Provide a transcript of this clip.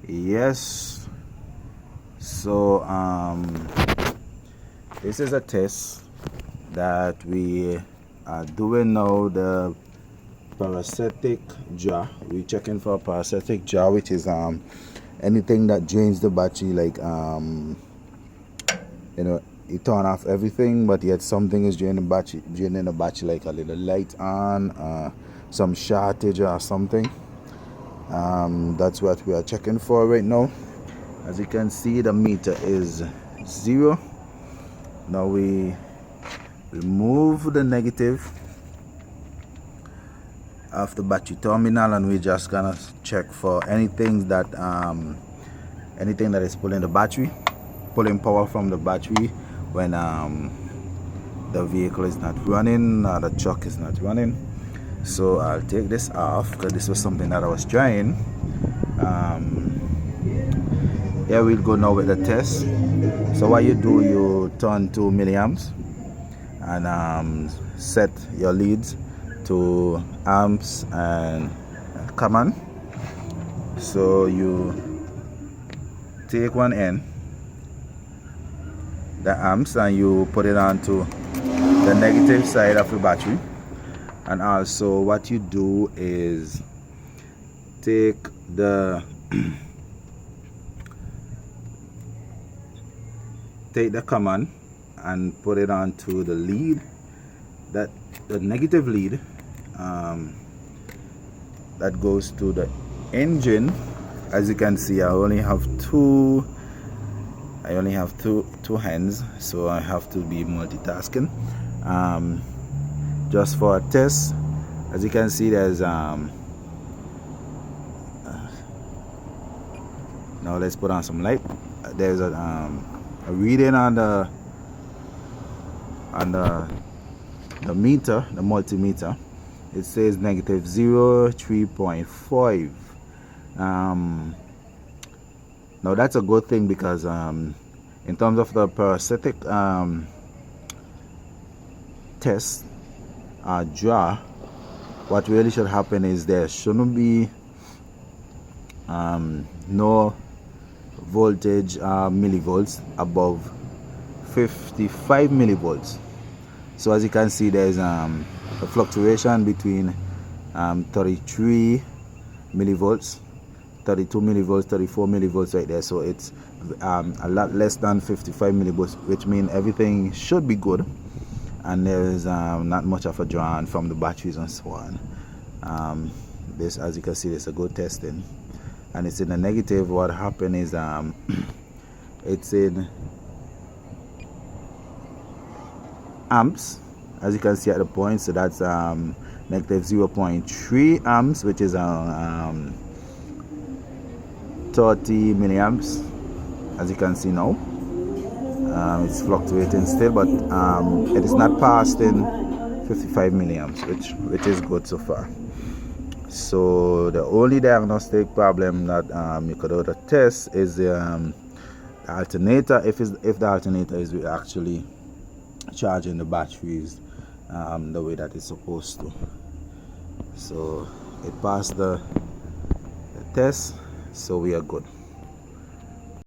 Yes. So this is a test that we are doing now. The parasitic jar. We're checking for a parasitic jar, which is anything that drains the battery, like you turn off everything, but yet something is draining the battery, like a little light on, some shortage or something. That's what we are checking for right now. As you can see, the meter is 0. Now we remove the negative of the battery terminal, and we're just gonna check for anything that is pulling power from the battery when the vehicle is not running or the truck is not running. So I'll take this off because this was something that I was trying. Here we'll go now with the test. So what you do, you turn 2 milliamps and set your leads to amps and common. So you take one end, the amps, and you put it onto the negative side of the battery. And also what you do is take the common and put it onto the lead, the negative lead that goes to the engine. As you can see, I only have two hands, so I have to be multitasking. Just for a test, as you can see, there's now let's put on some light. There's a reading on the meter, the multimeter. It says negative 3.5. Now that's a good thing, because in terms of the parasitic test jar, what really should happen is there shouldn't be no voltage millivolts above 55 millivolts. So as you can see, there's a fluctuation between 33 millivolts, 32 millivolts, 34 millivolts right there. So it's a lot less than 55 millivolts, which means everything should be good, and there is not much of a draw from the batteries and so on. This, as you can see, is a good testing, and it's in the negative. What happened is it's in amps, as you can see at the point. So that's negative 0.3 amps, which is 30 milliamps. As you can see now, it's fluctuating still, but it is not past in 55 milliamps, which is good so far. So the only diagnostic problem that you could do the test is the alternator, if the alternator is actually charging the batteries the way that it's supposed to. So it passed the test, so we are good.